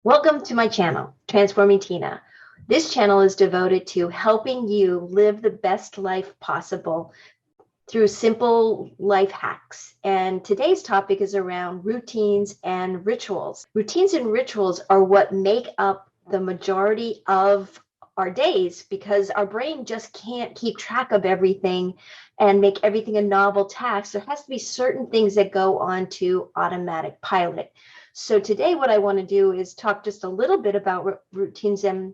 Welcome to my channel, Transforming Tina. This channel is devoted to helping you live the best life possible through simple life hacks. And today's topic is around routines and rituals. Routines and rituals are what make up the majority of our days because our brain just can't keep track of everything and make everything a novel task. There has to be certain things that go on to automatic pilot. So today what I want to do is talk just a little bit about routines and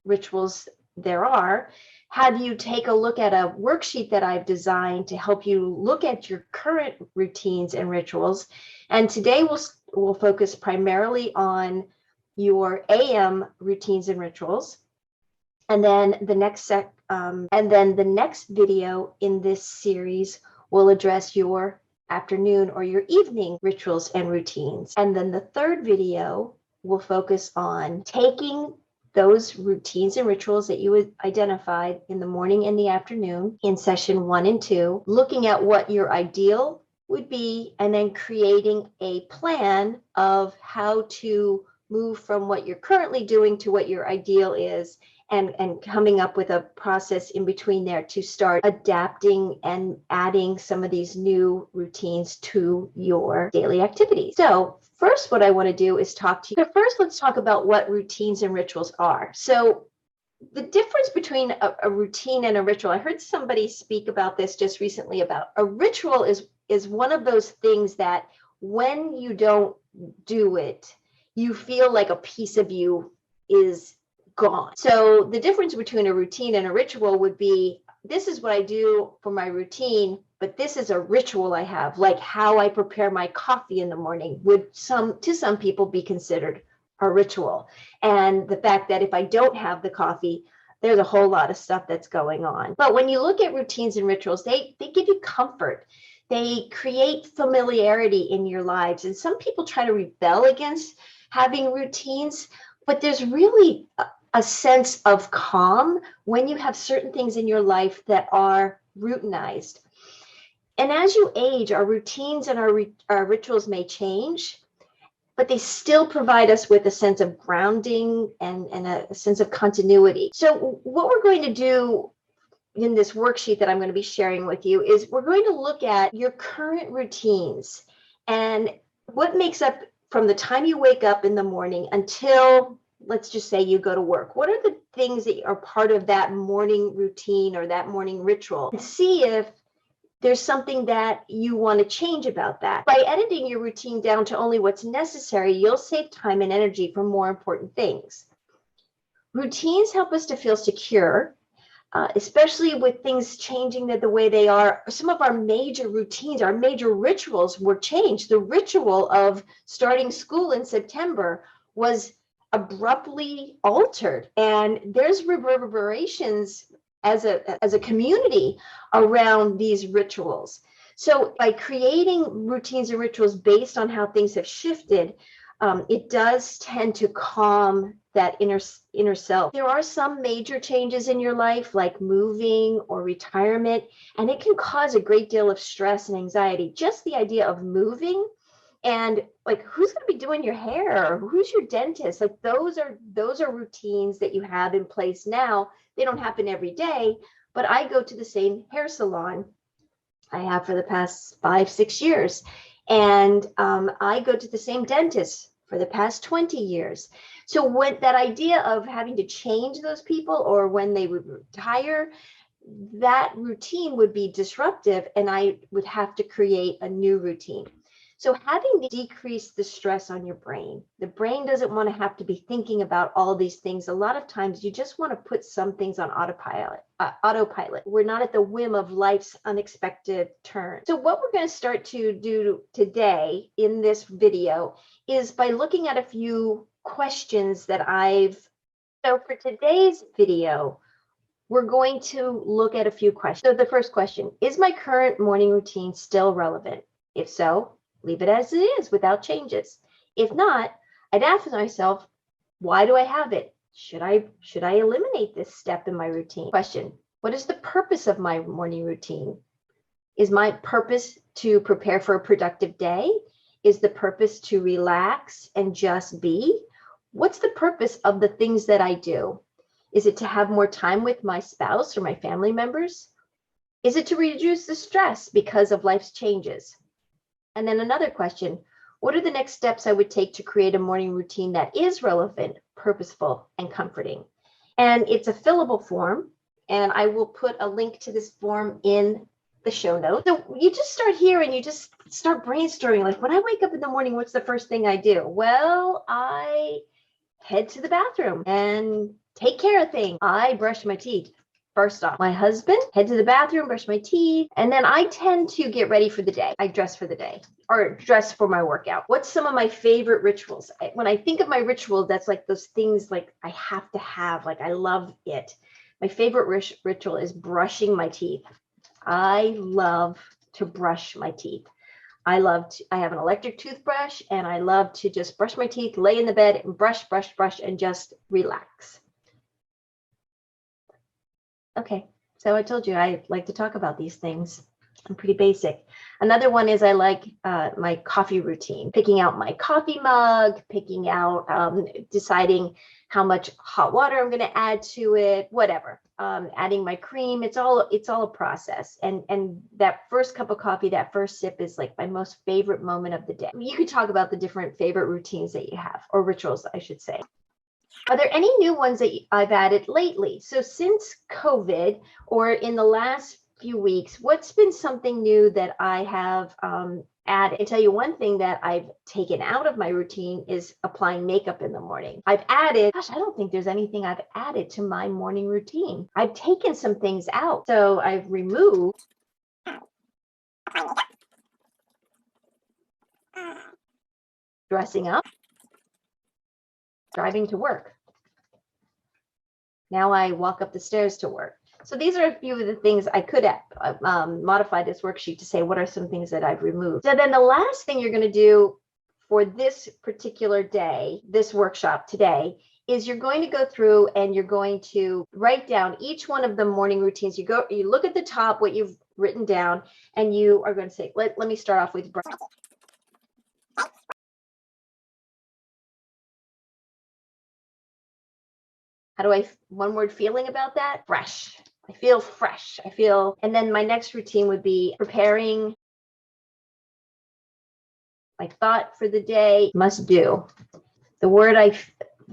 rituals there are, have you take a look at a worksheet that I've designed to help you look at your current routines and rituals. And today we'll focus primarily on your AM routines and rituals. And then the next video in this series will address your afternoon or your evening rituals and routines. And then the third video will focus on taking those routines and rituals that you identified in the morning and the afternoon in session 1 and 2, looking at what your ideal would be, and then creating a plan of how to move from what you're currently doing to what your ideal is, and coming up with a process in between there to start adapting and adding some of these new routines to your daily activities. So first, what I want to do is talk to you. First, let's talk about what routines and rituals are. So the difference between a routine and a ritual, I heard somebody speak about this just recently, about a ritual is one of those things that when you don't do it, you feel like a piece of you is gone. So the difference between a routine and a ritual would be, this is what I do for my routine, but this is a ritual I have, like how I prepare my coffee in the morning would to some people be considered a ritual. And the fact that if I don't have the coffee, there's a whole lot of stuff that's going on. But when you look at routines and rituals, they give you comfort. They create familiarity in your lives. And some people try to rebel against having routines, but there's really a sense of calm when you have certain things in your life that are routinized. And as you age, our routines and our rituals may change, but they still provide us with a sense of grounding and a sense of continuity. So what we're going to do in this worksheet that I'm going to be sharing with you is we're going to look at your current routines and what makes up from the time you wake up in the morning until, let's just say, you go to work. What are the things that are part of that morning routine or that morning ritual? And see if there's something that you want to change about that. By editing your routine down to only what's necessary, you'll save time and energy for more important things. Routines help us to feel secure, especially with things changing the way they are. Some of our major routines, our major rituals were changed. The ritual of starting school in September was abruptly altered, and there's reverberations as a community around these rituals. So by creating routines and rituals based on how things have shifted, it does tend to calm that inner self. There are some major changes in your life, like moving or retirement, and it can cause a great deal of stress and anxiety. Just the idea of moving, and like, who's going to be doing your hair? Who's your dentist? Like, those are routines that you have in place now. They don't happen every day, but I go to the same hair salon I have for the past 5-6 years. And I go to the same dentist for the past 20 years. So when that idea of having to change those people, or when they would retire, that routine would be disruptive, and I would have to create a new routine. So having decreased the stress on your brain, the brain doesn't want to have to be thinking about all these things. A lot of times you just want to put some things on autopilot. We're not at the whim of life's unexpected turn. So what we're going to start to do today in this video is by looking at a few questions that so for today's video, we're going to look at a few questions. So the first question, is my current morning routine still relevant? If so, leave it as it is without changes. If not, I'd ask myself, why do I have it? Should I eliminate this step in my routine? Question, what is the purpose of my morning routine? Is my purpose to prepare for a productive day? Is the purpose to relax and just be? what's the purpose of the things that I do? Is it to have more time with my spouse or my family members? Is it to reduce the stress because of life's changes? And then another question, what are the next steps I would take to create a morning routine that is relevant, purposeful, and comforting? And it's a fillable form, and I will put a link to this form in the show notes. So you just start here and you just start brainstorming. Like, when I wake up in the morning, what's the first thing I do? Well, I head to the bathroom and take care of things. I brush my teeth. First off, my husband, head to the bathroom, brush my teeth, and then I tend to get ready for the day. I dress for the day or dress for my workout. What's some of my favorite rituals? When I think of my ritual, that's like those things like I have to have, like I love it. My favorite ritual is brushing my teeth. I love to brush my teeth. I have an electric toothbrush, and I love to just brush my teeth, lay in the bed and brush, and just relax. Okay, so I told you I like to talk about these things. I'm pretty basic. Another one is I like my coffee routine, picking out my coffee mug, picking out, deciding how much hot water I'm going to add to it, whatever. Adding my cream. It's all a process. And that first cup of coffee, that first sip is like my most favorite moment of the day. You could talk about the different favorite routines that you have, or rituals, I should say. Are there any new ones that I've added lately? So since COVID, or in the last few weeks, what's been something new that I have added? I tell you one thing that I've taken out of my routine is applying makeup in the morning. I've added, gosh, I don't think there's anything I've added to my morning routine. I've taken some things out. So I've removed dressing up, driving to work. Now I walk up the stairs to work. So these are a few of the things I could modify this worksheet to say, what are some things that I've removed? So then the last thing you're going to do for this particular day, this workshop today, is you're going to go through and you're going to write down each one of the morning routines. You look at the top, what you've written down, and you are going to say, let me start off with brush. How do I, one word feeling about that? Fresh. I feel fresh. And then my next routine would be preparing my thought for the day, must do. The word I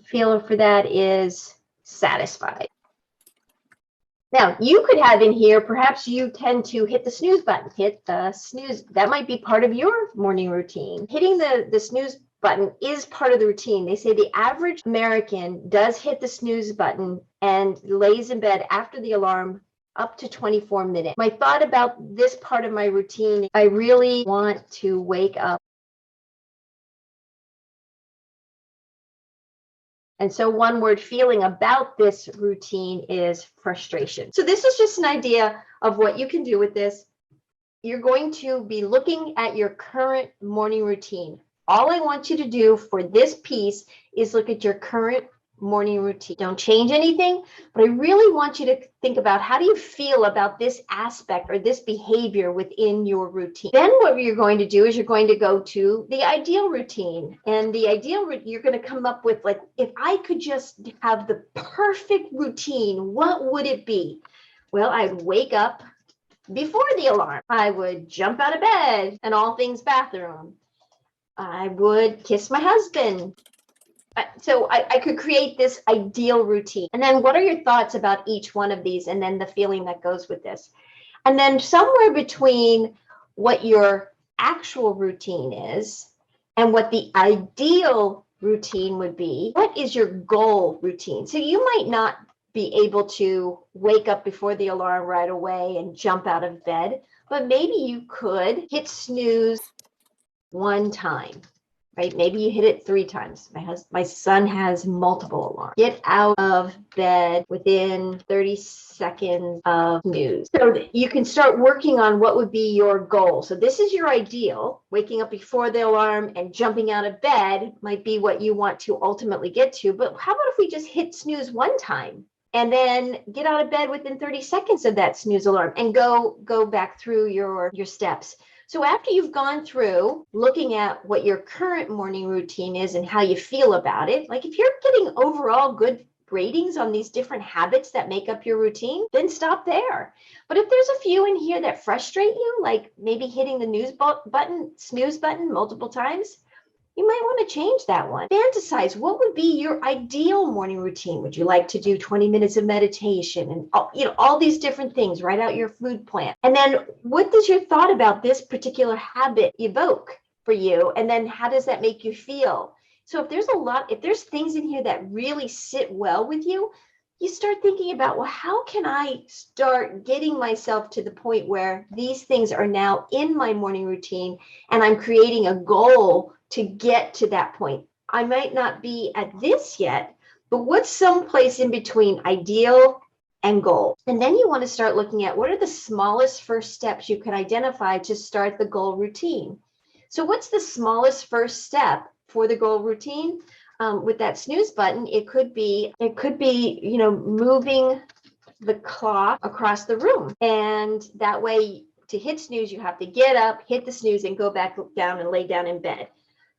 feel for that is satisfied. Now, you could have in here, perhaps you tend to hit the snooze button. Hit the snooze. That might be part of your morning routine. Hitting the snooze button is part of the routine. They say the average American does hit the snooze button and lays in bed after the alarm up to 24 minutes. My thought about this part of my routine, I really want to wake up. And so one word feeling about this routine is frustration. So this is just an idea of what you can do with this. You're going to be looking at your current morning routine. All I want you to do for this piece is look at your current morning routine. Don't change anything, but I really want you to think about, how do you feel about this aspect or this behavior within your routine? Then what you're going to do is you're going to go to the ideal routine. And the ideal, you're going to come up with, like, if I could just have the perfect routine, what would it be? Well, I'd wake up before the alarm. I would jump out of bed and all things bathroom. I would kiss my husband. So I could create this ideal routine. And then what are your thoughts about each one of these? And then the feeling that goes with this. And then somewhere between what your actual routine is and what the ideal routine would be, what is your goal routine? So you might not be able to wake up before the alarm right away and jump out of bed, but maybe you could hit snooze one time. Right? Maybe you hit it 3 times. My son has multiple alarms. Get out of bed within 30 seconds of snooze. So that you can start working on what would be your goal. So this is your ideal. Waking up before the alarm and jumping out of bed might be what you want to ultimately get to. But how about if we just hit snooze one time and then get out of bed within 30 seconds of that snooze alarm and go back through your steps? So after you've gone through looking at what your current morning routine is and how you feel about it, like if you're getting overall good ratings on these different habits that make up your routine, then stop there. But if there's a few in here that frustrate you, like maybe hitting the snooze button multiple times, you might want to change that one. Fantasize, what would be your ideal morning routine? Would you like to do 20 minutes of meditation and all these different things? Write out your food plan. And then what does your thought about this particular habit evoke for you? And then how does that make you feel? So if there's things in here that really sit well with you, you start thinking about, well, how can I start getting myself to the point where these things are now in my morning routine and I'm creating a goal to get to that point. I might not be at this yet, but what's someplace in between ideal and goal? And then you want to start looking at what are the smallest first steps you can identify to start the goal routine. So what's the smallest first step for the goal routine? With that snooze button, it could be, moving the clock across the room. And that way, to hit snooze, you have to get up, hit the snooze, and go back down and lay down in bed.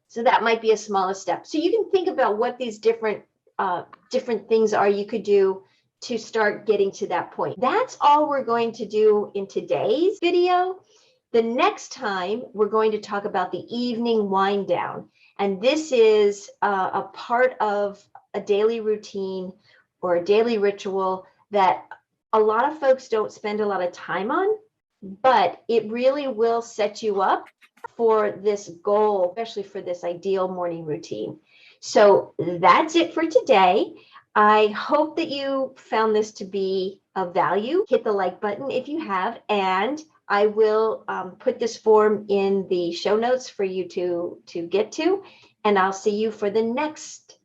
So that might be a smallest step. So you can think about what these different things are you could do to start getting to that point. That's all we're going to do in today's video. The next time, we're going to talk about the evening wind down. And this is a part of a daily routine or a daily ritual that a lot of folks don't spend a lot of time on, but it really will set you up for this goal, especially for this ideal morning routine. So that's it for today. I hope that you found this to be of value. Hit the like button if you have, and I will put this form in the show notes for you to get to, and I'll see you for the next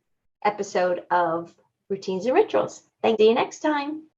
episode of Routines and Rituals. Thanks. See you next time.